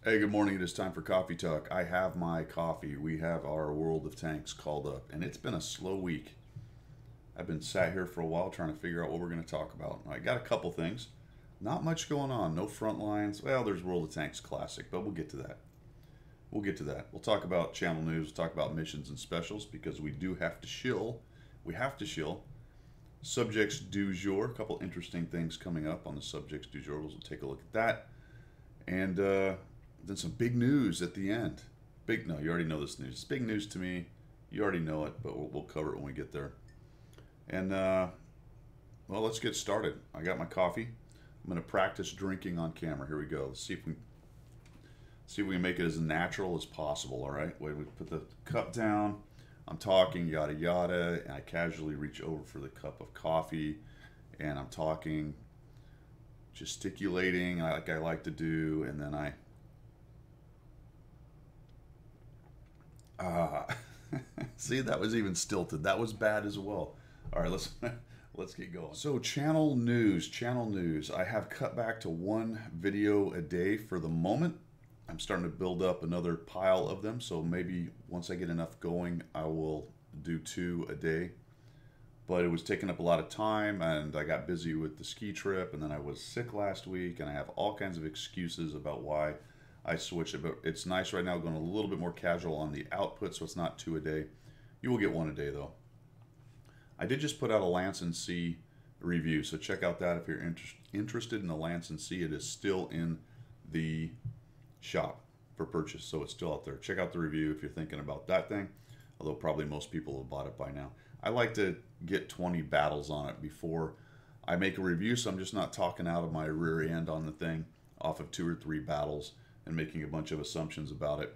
Hey, good morning. It is time for Coffee Talk. I have my coffee. We have our world of tanks called up, and it's been a slow week. I've been sat here for a while trying to figure out what we're going to talk about. I got a couple things. Not much going on. No front lines. Well, there's World of Tanks Classic, but we'll get to that. We'll talk about channel news. We'll talk about missions and specials because we do have to shill. We have to shill. Subjects du jour. A couple interesting things coming up on the subjects du jour. We'll take a look at that. And then some big news at the end. No, you already know this news. It's big news to me. You already know it, but we'll cover it when we get there. And, well, let's get started. I got my coffee. I'm going to practice drinking on camera. Here we go. Let's see if we can make it as natural as possible, all right? Wait, we put the cup down. I'm talking, yada, yada, and I casually reach over for the cup of coffee, and I'm talking, gesticulating like I like to do, and then see, that was even stilted. That was bad as well. All right, let's get going. So channel news. I have cut back to one video a day for the moment. I'm starting to build up another pile of them, so maybe once I get enough going, I will do 2 a day. But it was taking up a lot of time, and I got busy with the ski trip, and then I was sick last week, and I have all kinds of excuses about why I switched it. But it's nice right now going a little bit more casual on the output, so it's not 2 a day. You will get 1 a day, though. I did just put out a Lansen C review, so check out that if you're interested in the Lansen C. It is still in the shop for purchase, so it's still out there. Check out the review if you're thinking about that thing, although probably most people have bought it by now. I like to get 20 battles on it before I make a review, so I'm just not talking out of my rear end on the thing off of 2 or 3 battles and making a bunch of assumptions about it.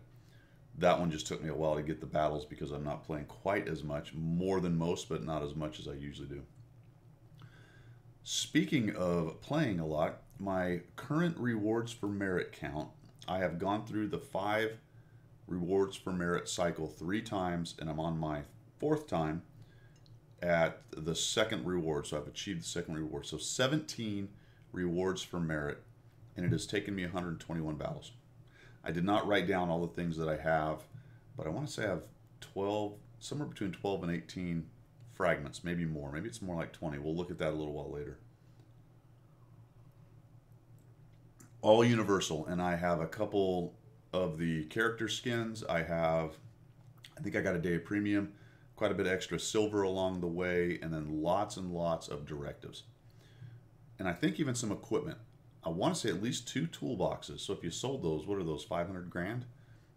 That one just took me a while to get the battles because I'm not playing quite as much, more than most, but not as much as I usually do. Speaking of playing a lot, my current rewards for merit count, I have gone through the 5 rewards for merit cycle 3 times, and I'm on my 4th time at the 2nd reward, so I've achieved the 2nd reward. So 17 rewards for merit, and it has taken me 121 battles. I did not write down all the things that I have, but I want to say I have 12, somewhere between 12 and 18 fragments, maybe more. Maybe it's more like 20. We'll look at that a little while later. All universal, and I have a couple of the character skins. I think I got a day of premium, quite a bit of extra silver along the way, and then lots and lots of directives. And I think even some equipment. I want to say at least 2 toolboxes. So if you sold those, what are those, 500 grand?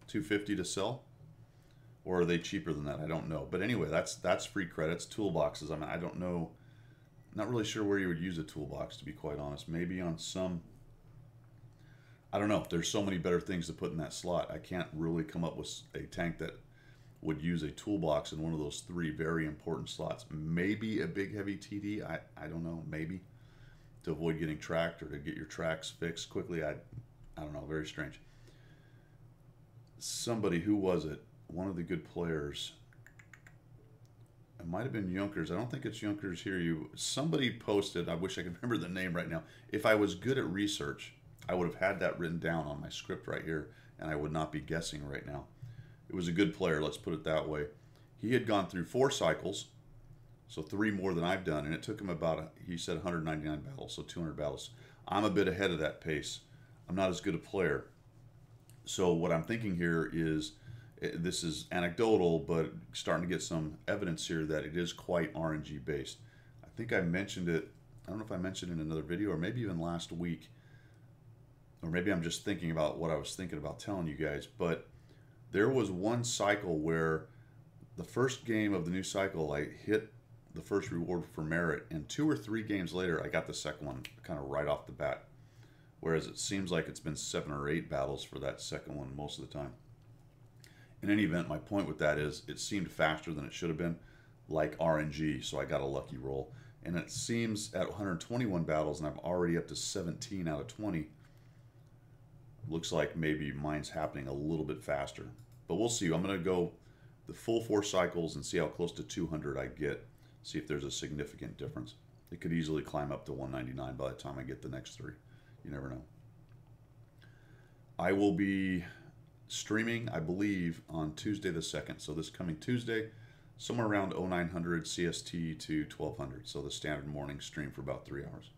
250 to sell? Or are they cheaper than that? I don't know. But anyway, that's free credits, toolboxes. I mean, I don't know, not really sure where you would use a toolbox, to be quite honest. Maybe on some, I don't know. There's so many better things to put in that slot. I can't really come up with a tank that would use a toolbox in one of those 3 very important slots. Maybe a big heavy TD. I don't know. Maybe. To avoid getting tracked or to get your tracks fixed quickly. I don't know, very strange. Somebody, who was it? One of the good players. It might have been Junkers. I don't think it's Junkers here. Somebody posted, I wish I could remember the name right now. If I was good at research, I would have had that written down on my script right here, and I would not be guessing right now. It was a good player, let's put it that way. He had gone through 4 cycles, so 3 more than I've done, and it took him about, he said 199 battles, so 200 battles. I'm a bit ahead of that pace. I'm not as good a player. So what I'm thinking here is, this is anecdotal, but starting to get some evidence here that it is quite RNG based. I think I mentioned it, I don't know if I mentioned it in another video, or maybe even last week, or maybe I'm just thinking about what I was thinking about telling you guys, but there was one cycle where the first game of the new cycle, I hit the first reward for merit, and 2 or 3 games later, I got the second one kind of right off the bat. Whereas it seems like it's been 7 or 8 battles for that second one most of the time. In any event, my point with that is it seemed faster than it should have been, like RNG, so I got a lucky roll. And it seems at 121 battles, and I'm already up to 17 out of 20, Looks like maybe mine's happening a little bit faster. But we'll see. I'm going to go the full 4 cycles and see how close to 200 I get. See if there's a significant difference. It could easily climb up to 199 by the time I get the next 3. You never know. I will be streaming, I believe, on Tuesday the 2nd. So this coming Tuesday, somewhere around 0900 CST to 1200. So the standard morning stream for about 3 hours.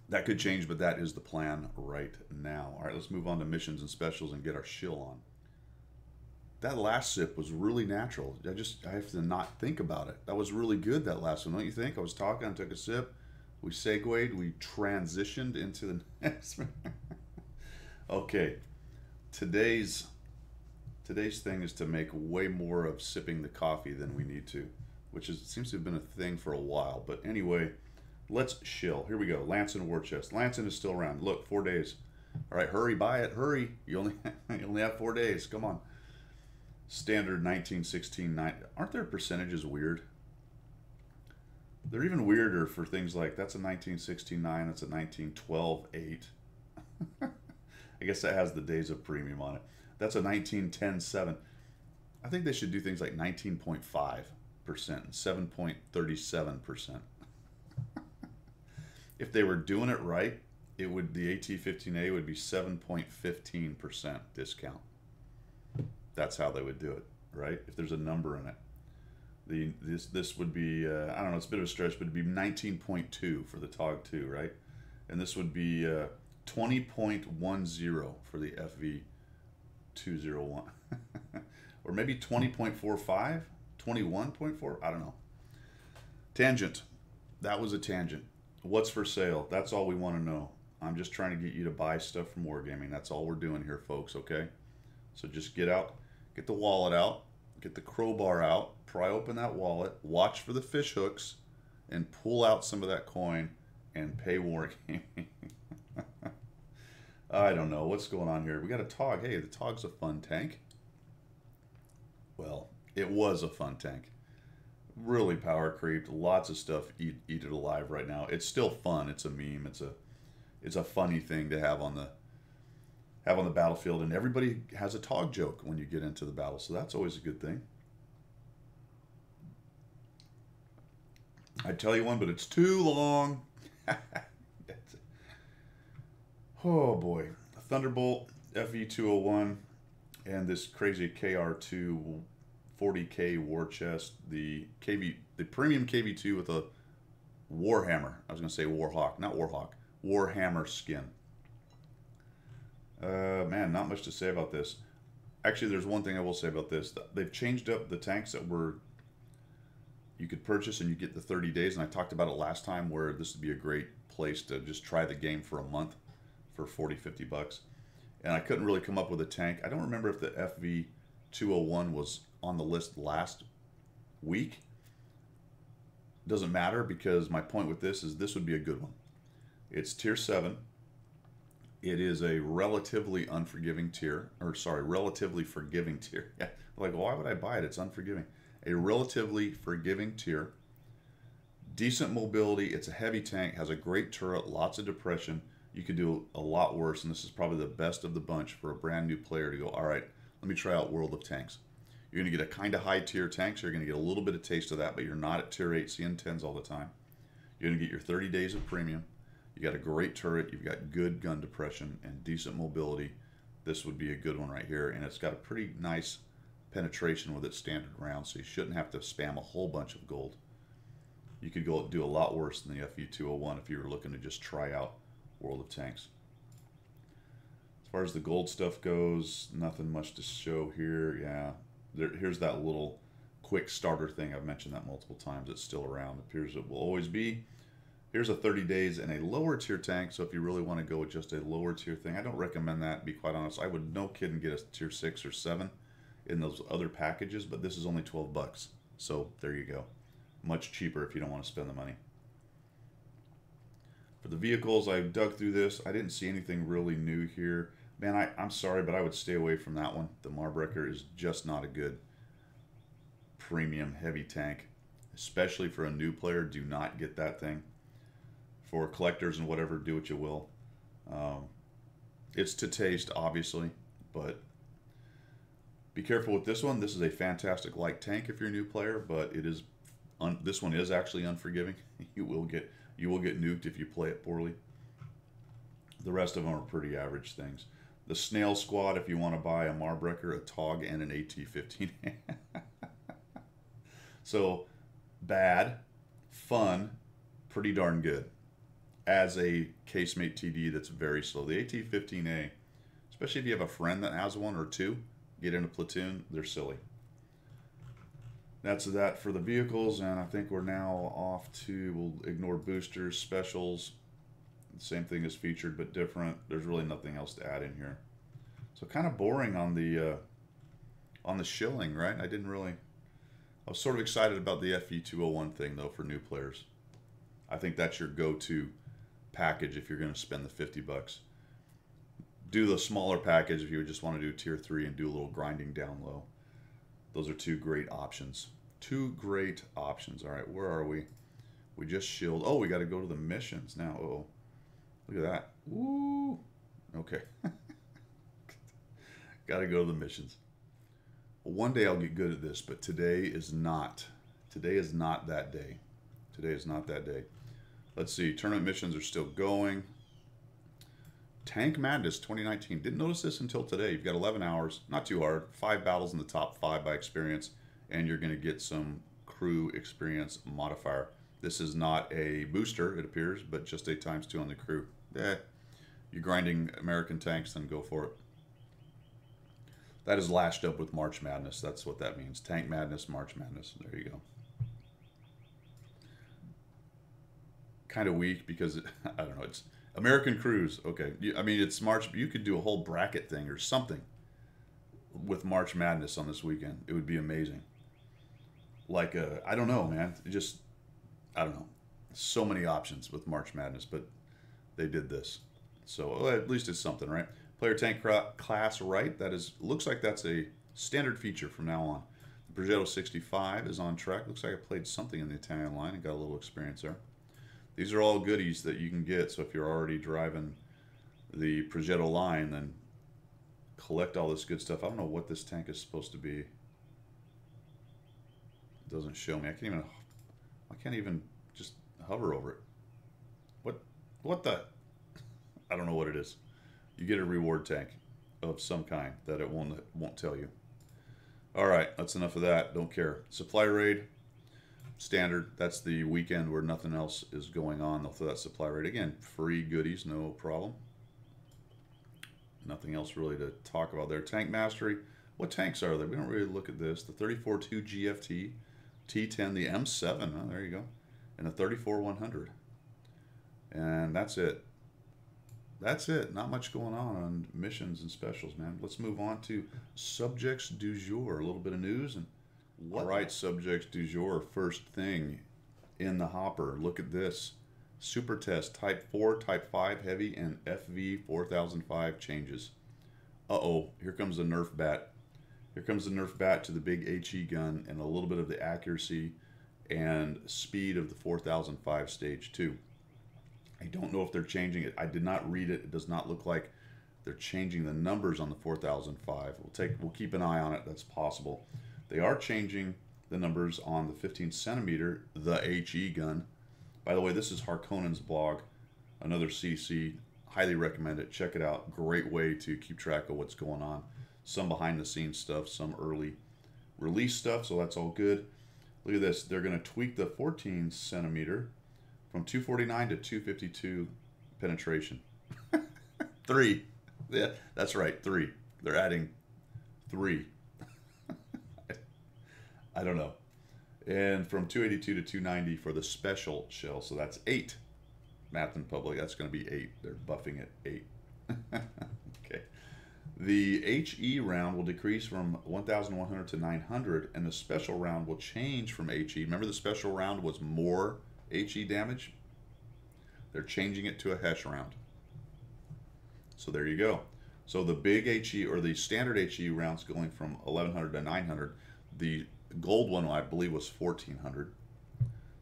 That could change, but that is the plan right now. All right, let's move on to missions and specials and get our shill on. That last sip was really natural. I have to not think about it. That was really good, that last one, don't you think? I was talking, I took a sip, we segued, we transitioned into the next one. Okay, today's thing is to make way more of sipping the coffee than we need to, which seems to have been a thing for a while. But anyway, let's shill. Here we go. Lansen war chest. Lansen is still around. Look, 4 days. All right, hurry, buy it. Hurry. You only have 4 days. Come on. Standard 1916.9. Aren't their percentages weird? They're even weirder for things like that's a 1916.9. That's a 1912.8. I guess that has the days of premium on it. That's a 1910.7. I think they should do things like 19.5% and 7.37%. If they were doing it right, the AT15A would be 7.15% discount. That's how they would do it, right? If there's a number in it. This would be, I don't know, it's a bit of a stretch, but it'd be 19.2 for the TOG 2, right? And this would be 20.10 for the FV201. Or maybe 20.45, 21.4, I don't know. Tangent. That was a tangent. What's for sale? That's all we want to know. I'm just trying to get you to buy stuff from Wargaming. That's all we're doing here, folks, okay? So just get the wallet out, get the crowbar out, pry open that wallet, watch for the fish hooks, and pull out some of that coin and pay Wargaming. I don't know. What's going on here? We got a TOG. Hey, the TOG's a fun tank. Well, it was a fun tank. Really power creeped. Lots of stuff eat it alive right now. It's still fun. It's a meme. It's a funny thing to have on the battlefield, and everybody has a TOG joke when you get into the battle, so that's always a good thing. I'd tell you one, but it's too long. Oh boy, Thunderbolt FV201 and this crazy KR2 40K war chest, the premium KV2 with a Warhammer. I was going to say Warhawk, not Warhawk. Warhammer skin. Man, not much to say about this. Actually, there's one thing I will say about this. They've changed up the tanks that you could purchase and you get the 30 days. And I talked about it last time where this would be a great place to just try the game for a month for 40, 50 bucks. And I couldn't really come up with a tank. I don't remember if the FV201 was on the list last week. Doesn't matter, because my point with this is this would be a good one. It's tier 7. It is a relatively unforgiving tier, or sorry, relatively forgiving tier. Yeah, like, why would I buy it? It's unforgiving. A relatively forgiving tier. Decent mobility. It's a heavy tank, has a great turret, lots of depression. You could do a lot worse, and this is probably the best of the bunch for a brand new player to go, all right, let me try out World of Tanks. You're going to get a kind of high tier tank, so you're going to get a little bit of taste of that, but you're not at tier 8 CN10s all the time. You're going to get your 30 days of premium. You got a great turret, you've got good gun depression and decent mobility. This would be a good one right here, and it's got a pretty nice penetration with its standard rounds, so you shouldn't have to spam a whole bunch of gold. You could go do a lot worse than the FV201 if you were looking to just try out World of Tanks. As far as the gold stuff goes, nothing much to show here. Yeah, here's that little quick starter thing. I've mentioned that multiple times. It's still around. It appears it will always be. Here's a 30 days and a lower tier tank, so if you really want to go with just a lower tier thing, I don't recommend that, to be quite honest. I would no kidding get a tier 6 or 7 in those other packages, but this is only 12 bucks. So there you go. Much cheaper if you don't want to spend the money. For the vehicles, I dug through this. I didn't see anything really new here. Man, I'm sorry, but I would stay away from that one. The Marbrecher is just not a good premium heavy tank, especially for a new player. Do not get that thing. For collectors and whatever, do what you will. It's to taste, obviously, but be careful with this one. This is a fantastic light tank if you're a new player, but it is this one is actually unforgiving. You will get nuked if you play it poorly. The rest of them are pretty average things. The Snail Squad, if you want to buy a Marbrecker, a TOG, and an AT-15. So, bad, fun, pretty darn good. As a casemate TD that's very slow. The AT-15A, especially if you have a friend that has one or two, get in a platoon, they're silly. That's that for the vehicles, and I think we're now off to, we'll ignore boosters, specials. Same thing is featured, but different. There's really nothing else to add in here. So kind of boring on the shilling, right? I was sort of excited about the FE201 thing, though, for new players. I think that's your go-to package if you're going to spend the 50 bucks. Do the smaller package if you just want to do tier 3 and do a little grinding down low. Those are two great options. Two great options. All right, where are we? We just shilled. Oh, we got to go to the missions now. Uh-oh. Look at that. Woo. Okay. Got to go to the missions. One day I'll get good at this, but today is not. Today is not that day. Today is not that day. Let's see. Tournament missions are still going. Tank Madness 2019. Didn't notice this until today. You've got 11 hours. Not too hard. 5 battles in the top 5 by experience, and you're going to get some crew experience modifier. This is not a booster, it appears, but just a ×2 on the crew. You're grinding American tanks, then go for it. That is lashed up with March Madness. That's what that means. Tank Madness, March Madness. There you go. Kind of weak because, I don't know, it's American crews. Okay. I mean, it's March. You could do a whole bracket thing or something with March Madness on this weekend. It would be amazing. Like, I don't know, man. I don't know. So many options with March Madness, but they did this. So well, at least it's something, right? Player tank class right. That is, looks like that's a standard feature from now on. The Progetto 65 is on track. Looks like I played something in the Italian line and got a little experience there. These are all goodies that you can get. So if you're already driving the Progetto line, then collect all this good stuff. I don't know what this tank is supposed to be. It doesn't show me. I can't even just hover over it. What the? I don't know what it is. You get a reward tank of some kind that it won't tell you. All right, that's enough of that. Don't care. Supply raid, standard. That's the weekend where nothing else is going on. They'll throw that supply raid again. Free goodies, no problem. Nothing else really to talk about there. Tank mastery. What tanks are there? We don't really look at this. The 34-2 GFT, T10, the M7. Oh, there you go, and the 34-100. And that's it. That's it. Not much going on missions and specials, man. Let's move on to subjects du jour. A little bit of news. And all right, subjects du jour. First thing in the hopper. Look at this. Super test Type 4, Type 5 heavy, and FV 4005 changes. Uh-oh. Here comes the Nerf bat. Here comes the Nerf bat to the big HE gun and a little bit of the accuracy and speed of the 4005 Stage 2. I don't know if they're changing it. I did not read it. It does not look like they're changing the numbers on the 4005. We'll keep an eye on it. That's possible. They are changing the numbers on the 15 centimeter, the HE gun. By the way, this is Harkonnen's blog, another CC. Highly recommend it. Check it out. Great way to keep track of what's going on. Some behind the scenes stuff, some early release stuff, so that's all good. Look at this. They're going to tweak the 14 centimeter from 249 to 252 penetration. 3. Yeah, that's right, 3. They're adding 3. I don't know. And from 282 to 290 for the special shell. So that's 8. Math in public, that's going to be 8. They're buffing it 8. Okay. The HE round will decrease from 1,100 to 900, and the special round will change from HE. Remember the special round was more HE damage? They're changing it to a HESH round. So there you go. So the big HE, or the standard HE rounds, going from 1,100 to 900. The gold one, I believe, was 1,400.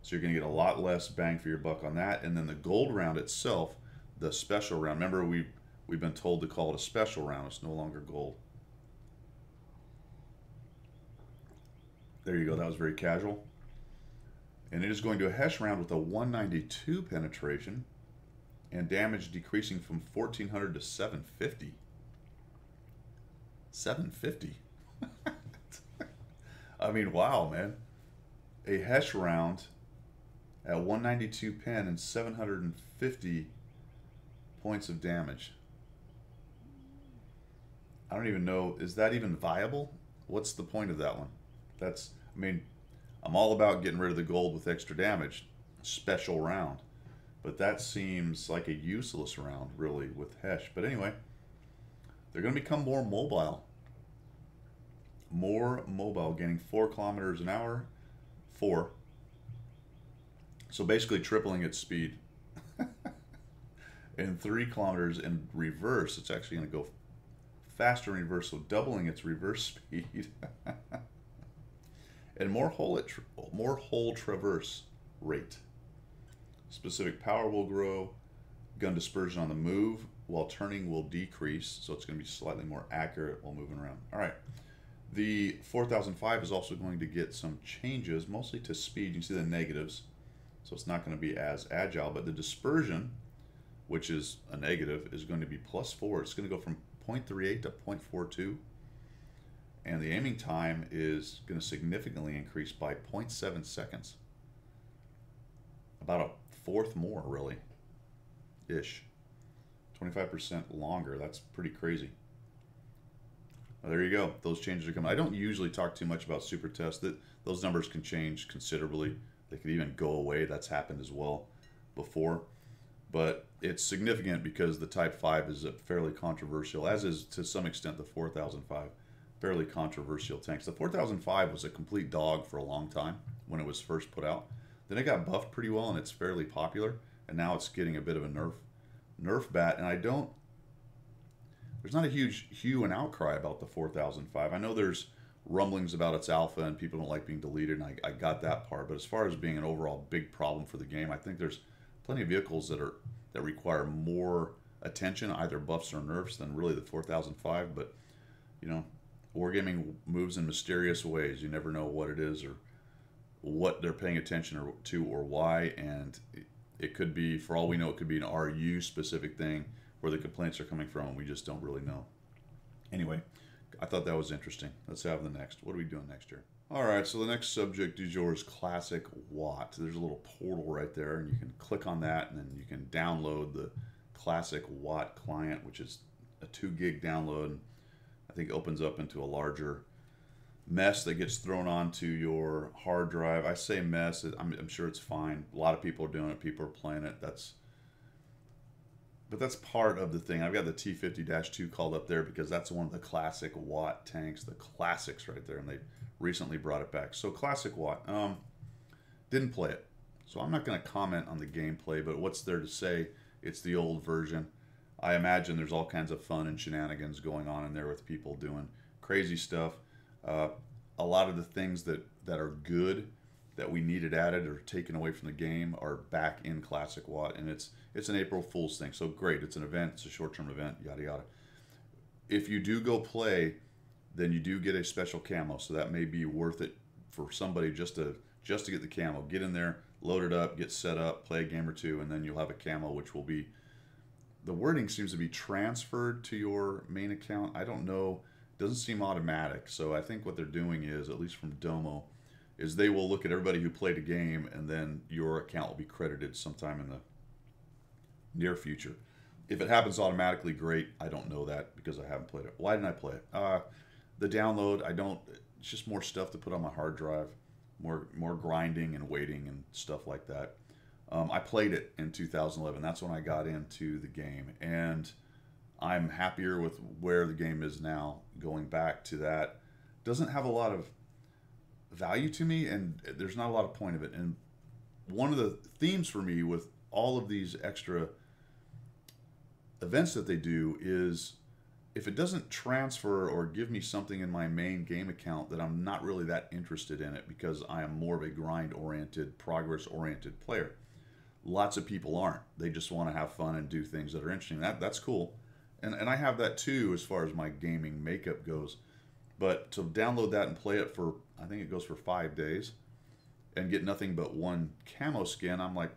So you're going to get a lot less bang for your buck on that. And then the gold round itself the special round. Remember, we've been told to call it a special round. It's no longer gold. There you go. That was very casual. And it is going to a Hesh round with a 192 penetration and damage decreasing from 1400 to 750. 750. I mean, wow, man. A Hesh round at 192 pen and 750 points of damage. I don't even know, is that even viable? What's the point of that one? That's, I mean, I'm all about getting rid of the gold with extra damage, special round. But that seems like a useless round, really, with Hesh. But anyway, they're going to become more mobile. More mobile, gaining 4 kilometers an hour. 4. So basically tripling its speed. And 3 kilometers in reverse. It's actually going to go faster in reverse, so doubling its reverse speed. And more hole traverse rate. Specific power will grow. Gun dispersion on the move while turning will decrease, so it's going to be slightly more accurate while moving around. All right. The 4005 is also going to get some changes, mostly to speed. You can see the negatives, so it's not going to be as agile, but the dispersion, which is a negative, is going to be +4. It's going to go from 0.38 to 0.42. And the aiming time is going to significantly increase by 0.7 seconds. About a fourth more, really, ish. 25% longer. That's pretty crazy. Well, there you go. Those changes are coming. I don't usually talk too much about super tests. Those numbers can change considerably. They could even go away. That's happened as well before. But it's significant because the Type 5 is a fairly controversial, as is to some extent the 4005. Fairly controversial tanks. The 4005 was a complete dog for a long time when it was first put out. Then it got buffed pretty well and it's fairly popular. And now it's getting a bit of a nerf bat. And there's not a huge hue and outcry about the 4005. I know there's rumblings about its alpha and people don't like being deleted, and I got that part. But as far as being an overall big problem for the game, I think there's plenty of vehicles that require more attention, either buffs or nerfs, than really the 4005. But you know, wargaming moves in mysterious ways. You never know what it is or what they're paying attention to or why, and it could be, for all we know, it could be an RU specific thing where the complaints are coming from, and we just don't really know. Anyway, I thought that was interesting. Let's have the next. What are we doing next here? All right, so the next subject du jour is Classic Watt. There's a little portal right there, and you can click on that, and then you can download the Classic Watt client, which is a 2 gig download. I think it opens up into a larger mess that gets thrown onto your hard drive. I say mess. I'm sure it's fine. A lot of people are doing it. People are playing it. But that's part of the thing. I've got the T50-2 called up there because that's one of the Classic Watt tanks, the classics right there, and they recently brought it back. So Classic Watt, didn't play it, so I'm not going to comment on the gameplay. But what's there to say? It's the old version. I imagine there's all kinds of fun and shenanigans going on in there with people doing crazy stuff. A lot of the things that are good that we needed added or taken away from the game are back in Classic Watt, and it's an April Fool's thing. So great, it's an event, it's a short-term event, yada yada. If you do go play, then you do get a special camo, so that may be worth it for somebody just to get the camo. Get in there, load it up, get set up, play a game or two, and then you'll have a camo which will be, the wording seems to be transferred to your main account. I don't know. Doesn't seem automatic. So I think what they're doing is, at least from Domo, is they will look at everybody who played a game and then your account will be credited sometime in the near future. If it happens automatically, great. I don't know that because I haven't played it. Why didn't I play it? The download, it's just more stuff to put on my hard drive, more grinding and waiting and stuff like that. I played it in 2011. That's when I got into the game, and I'm happier with where the game is now. Going back to that doesn't have a lot of value to me, and there's not a lot of point of it. And one of the themes for me with all of these extra events that they do is, if it doesn't transfer or give me something in my main game account, that I'm not really that interested in it, because I am more of a grind-oriented, progress-oriented player. lots of people aren't. They just want to have fun and do things that are interesting. That's cool. And I have that too as far as my gaming makeup goes. But to download that and play it for, I think it goes for 5 days, and get nothing but one camo skin, I'm like,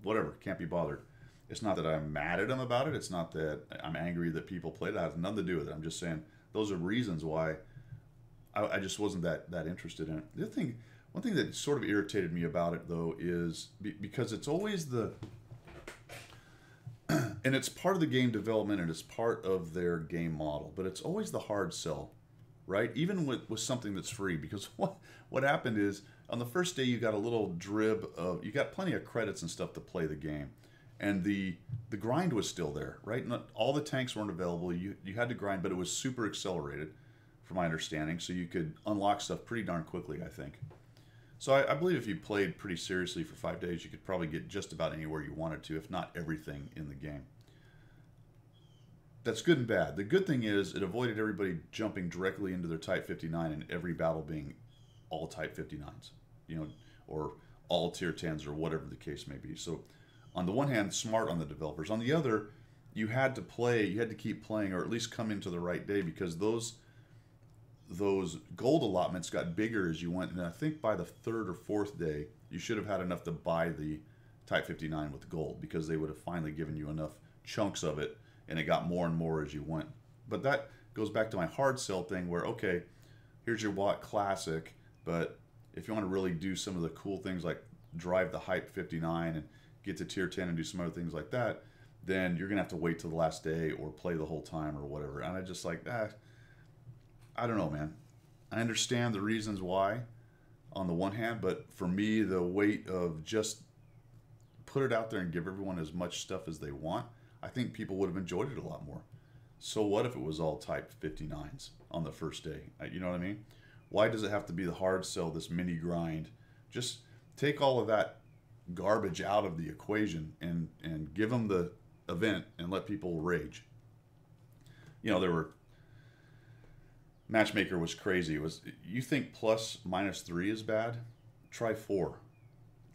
whatever, can't be bothered. It's not that I'm mad at them about it. It's not that I'm angry that people play it. It has nothing to do with it. I'm just saying those are reasons why I just wasn't that interested in it. The other thing, one thing that sort of irritated me about it, though, is because it's always the, and it's part of the game development and it's part of their game model, but it's always the hard sell, right? Even with something that's free, because what happened is on the first day you got a little drib of, you got plenty of credits and stuff to play the game, and the grind was still there, right? Not all the tanks weren't available. You had to grind, but it was super accelerated, from my understanding, so you could unlock stuff pretty darn quickly, I think. So I believe if you played pretty seriously for 5 days, you could probably get just about anywhere you wanted to, if not everything in the game. That's good and bad. The good thing is it avoided everybody jumping directly into their Type 59 and every battle being all Type 59s, or all Tier 10s or whatever the case may be. So on the one hand, smart on the developers. On the other, you had to keep playing, or at least come into the right day, because those gold allotments got bigger as you went, and I think by the 3rd or 4th day you should have had enough to buy the Type 59 with gold, because they would have finally given you enough chunks of it, and it got more and more as you went. But that goes back to my hard sell thing, where okay, here's your Watt Classic, but if you want to really do some of the cool things like drive the Hype 59 and get to Tier 10 and do some other things like that, then you're gonna have to wait till the last day or play the whole time or whatever. And I just like that. I don't know, man. I understand the reasons why on the one hand, but for me, the weight of just put it out there and give everyone as much stuff as they want, I think people would have enjoyed it a lot more. So what if it was all Type 59s on the first day? You know what I mean? Why does it have to be the hard sell, this mini grind? Just take all of that garbage out of the equation and give them the event and let people rage. There were, Matchmaker was crazy. You think ±3 is bad? Try 4.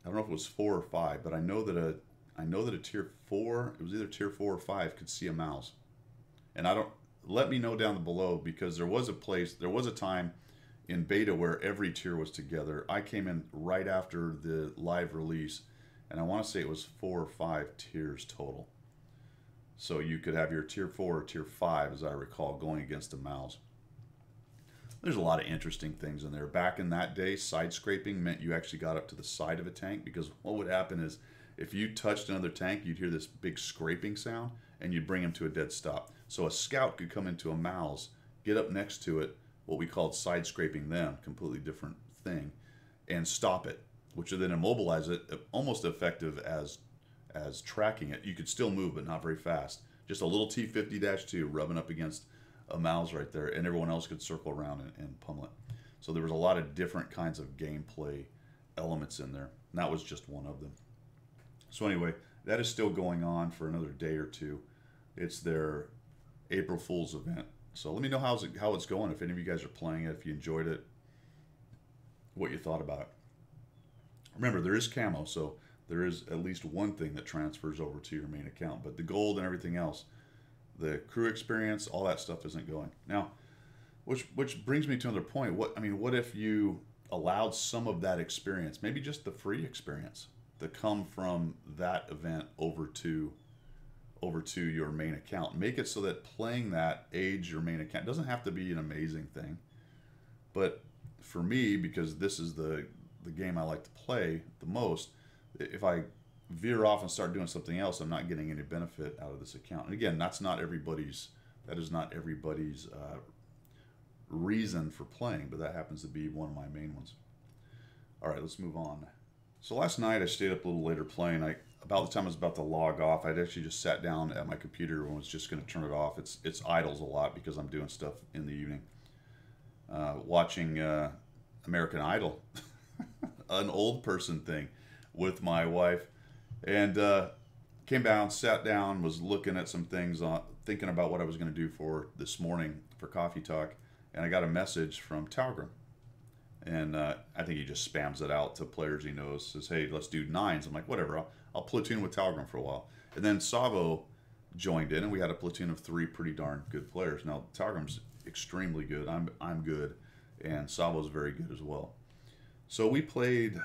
I don't know if it was 4 or 5, but I know that a Tier 4, it was either Tier 4 or 5, could see a mouse. And let me know down below, because there was a time in beta where every tier was together. I came in right after the live release, and I want to say it was 4 or 5 tiers total. So you could have your Tier 4 or Tier 5, as I recall, going against a mouse. There's a lot of interesting things in there. Back in that day, side scraping meant you actually got up to the side of a tank, because what would happen is if you touched another tank, you'd hear this big scraping sound, and you'd bring him to a dead stop. So a scout could come into a mouse, get up next to it, what we called side scraping them, completely different thing, and stop it, which would then immobilize it, almost effective as tracking it. You could still move, but not very fast. Just a little T50-2 rubbing up against a mouse right there, and everyone else could circle around and pummel it. So there was a lot of different kinds of gameplay elements in there, and that was just one of them. So anyway, that is still going on for another day or two. It's their April Fool's event. So let me know how it's going, if any of you guys are playing it, if you enjoyed it, what you thought about it. Remember, there is camo, so there is at least one thing that transfers over to your main account, but the gold and everything else, the crew experience, all that stuff isn't going. Now, which brings me to another point. What if you allowed some of that experience, maybe just the free experience, to come from that event over to your main account? Make it so that playing that aids your main account. It doesn't have to be an amazing thing, but for me, because this is the game I like to play the most, if I veer off and start doing something else, I'm not getting any benefit out of this account. And again, that is not everybody's reason for playing, but that happens to be one of my main ones. All right, let's move on. So last night I stayed up a little later playing. About the time I was about to log off, I'd actually just sat down at my computer and was just going to turn it off. It's idles a lot because I'm doing stuff in the evening. Watching American Idol, an old person thing, with my wife. And came down, sat down, was looking at some things, thinking about what I was going to do for this morning for Coffee Talk, and I got a message from Talgram. And I think he just spams it out to players he knows. Says, "Hey, let's do 9s." I'm like, "Whatever. I'll platoon with Talgrim for a while." And then Savo joined in, and we had a platoon of 3 pretty darn good players. Now Talgrim's extremely good. I'm good, and Savo's very good as well. So we played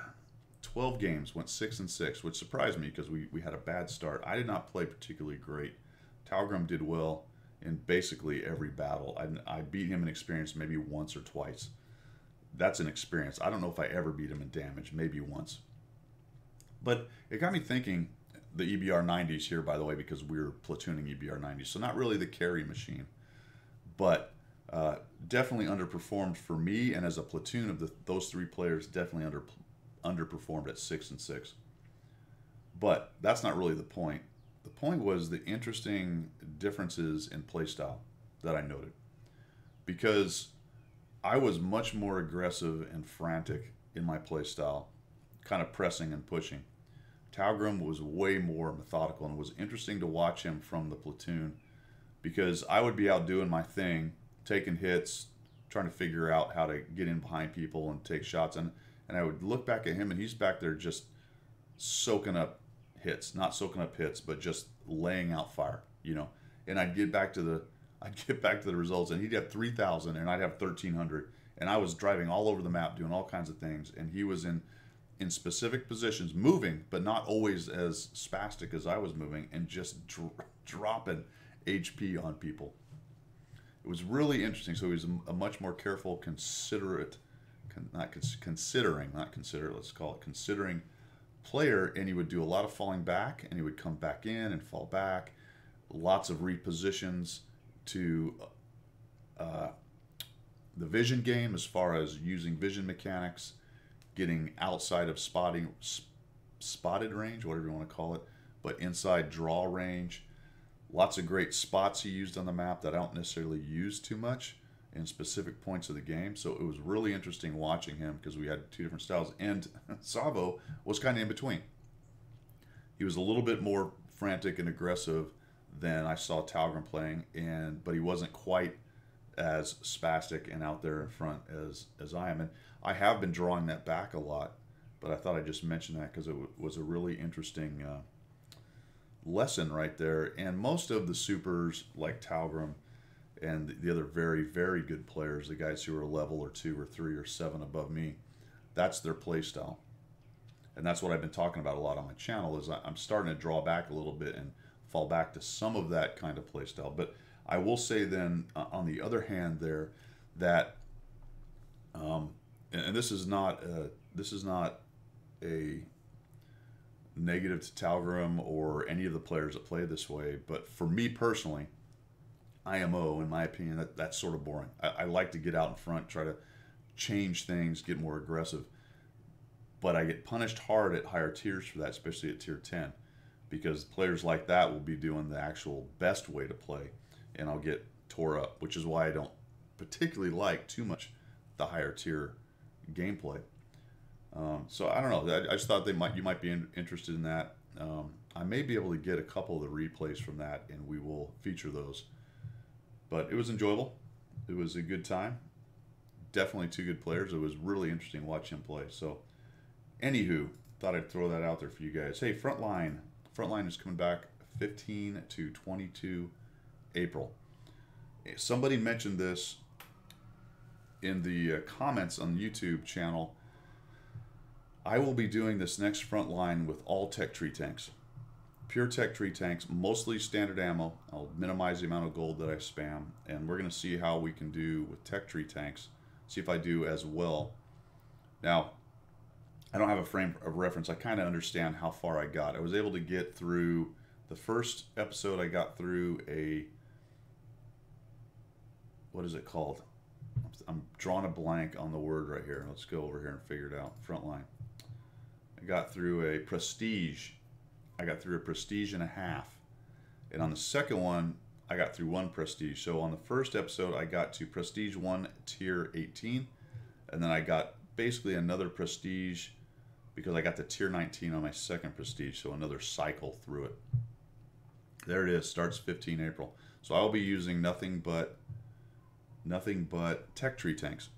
12 games, went 6-6, which surprised me because we had a bad start. I did not play particularly great. Talgrim did well in basically every battle. I beat him in experience maybe once or twice. That's an experience. I don't know if I ever beat him in damage, maybe once. But it got me thinking, the EBR 90s here, by the way, because we were platooning EBR 90s. So not really the carry machine, but definitely underperformed for me. And as a platoon of those 3 players, definitely underperformed at 6-6. But that's not really the point. The point was the interesting differences in playstyle that I noted. Because I was much more aggressive and frantic in my playstyle, kind of pressing and pushing. Talgrim was way more methodical, and it was interesting to watch him from the platoon because I would be out doing my thing, taking hits, trying to figure out how to get in behind people and take shots, and I would look back at him, and he's back there just soaking up hits, not soaking up hits, but just laying out fire, you know. And I'd get back to the results, and he'd have 3,000, and I'd have 1,300, and I was driving all over the map, doing all kinds of things, and he was in specific positions, moving, but not always as spastic as I was moving, and just dropping HP on people. It was really interesting. So he was a much more careful, considerate, let's call it considering player, and he would do a lot of falling back, and he would come back in and fall back, lots of repositions to the vision game as far as using vision mechanics, getting outside of spotted range, whatever you want to call it, but inside draw range. Lots of great spots he used on the map that I don't necessarily use too much in specific points of the game. So it was really interesting watching him because we had 2 different styles. And Savo was kind of in between. He was a little bit more frantic and aggressive than I saw Talgrim playing, but he wasn't quite as spastic and out there in front as I am. And I have been drawing that back a lot, but I thought I'd just mention that because it was a really interesting lesson right there. And most of the supers like Talgrim and the other very, very good players, the guys who are a level or 2 or 3 or 7 above me, that's their play style. And that's what I've been talking about a lot on my channel, is I'm starting to draw back a little bit and fall back to some of that kind of play style. But I will say then, on the other hand there, that and this is not a negative to Talgrim or any of the players that play this way, but for me personally, IMO, in my opinion, that's sort of boring. I like to get out in front, try to change things, get more aggressive, but I get punished hard at higher tiers for that, especially at tier 10, because players like that will be doing the actual best way to play, and I'll get tore up, which is why I don't particularly like too much the higher tier gameplay. So I don't know. I just thought you might be interested in that. I may be able to get a couple of the replays from that, and we will feature those. But it was enjoyable. It was a good time. Definitely 2 good players. It was really interesting watching him play. So, anywho, thought I'd throw that out there for you guys. Hey, Frontline. Frontline is coming back 15 to 22 April. Somebody mentioned this in the comments on the YouTube channel. I will be doing this next Frontline with all tech tree tanks. Pure tech tree tanks, mostly standard ammo. I'll minimize the amount of gold that I spam, and we're going to see how we can do with tech tree tanks, see if I do as well. Now, I don't have a frame of reference. I kind of understand how far I got. I was able to get through the first episode. I got through a, what is it called? I'm drawing a blank on the word right here. Let's go over here and figure it out. Frontline. I got through a prestige. I got through a prestige and a half. And on the second one, I got through 1 prestige. So on the first episode, I got to prestige 1 tier 18. And then I got basically another prestige because I got to tier 19 on my second prestige. So another cycle through it. There it is. Starts 15 April. So I'll be using nothing but tech tree tanks.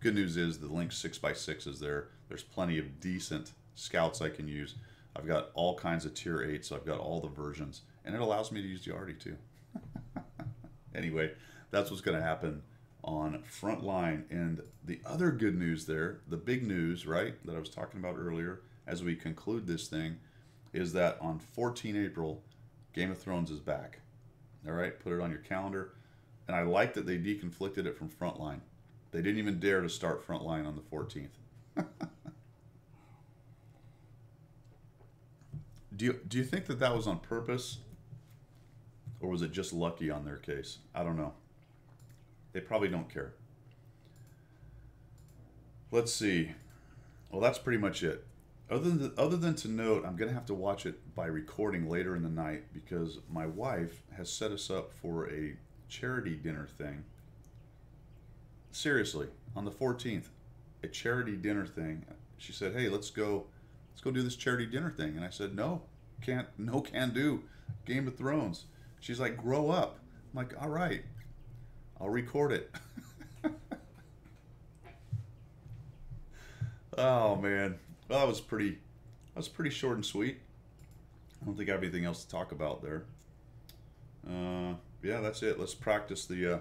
Good news is the Lynx 6x6 is there. There's plenty of decent scouts I can use. I've got all kinds of tier 8, so I've got all the versions, and it allows me to use the Arty too. Anyway, that's what's going to happen on Frontline. And the other good news there, the big news, right, that I was talking about earlier as we conclude this thing, is that on 14 April, Game of Thrones is back. All right, put it on your calendar. And I like that they deconflicted it from Frontline. They didn't even dare to start Frontline on the 14th. Do you think that was on purpose? Or was it just lucky on their case? I don't know. They probably don't care. Let's see. Well, that's pretty much it. Other than to note, I'm going to have to watch it by recording later in the night because my wife has set us up for a charity dinner thing. Seriously, on the 14th, a charity dinner thing. She said, "Hey, let's go do this charity dinner thing." And I said, "No, can do. Game of Thrones." She's like, "Grow up." I'm like, "All right, I'll record it." Oh man, well, that was pretty short and sweet. I don't think I have anything else to talk about there. Yeah, that's it. Let's practice the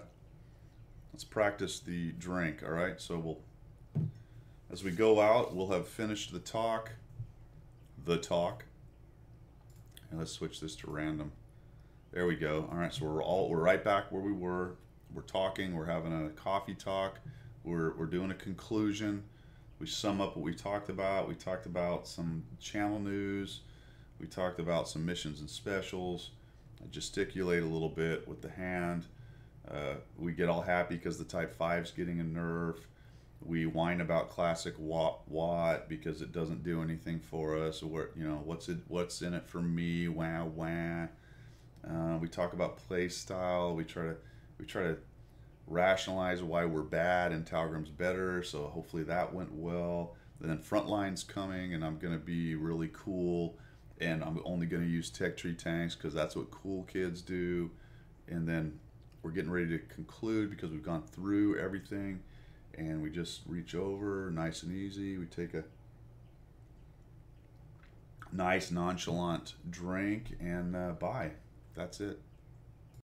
drink. All right, so as we go out, we'll have finished the talk, and let's switch this to random. There we go. All right, so we're right back where we were. We're talking. We're having a coffee talk. We're doing a conclusion. We sum up what we talked about. We talked about some channel news. We talked about some missions and specials. I gesticulate a little bit with the hand. We get all happy because the Type 5's getting a nerf. We whine about classic Watt because it doesn't do anything for us. Or what's in it for me? Wah wah. We talk about play style. We try to rationalize why we're bad and Talgrim's better. So hopefully that went well. And then Frontline's coming, and I'm gonna be really cool, and I'm only gonna use Tech Tree tanks because that's what cool kids do. And then we're getting ready to conclude because we've gone through everything, and we just reach over nice and easy. We take a nice nonchalant drink and bye. That's it.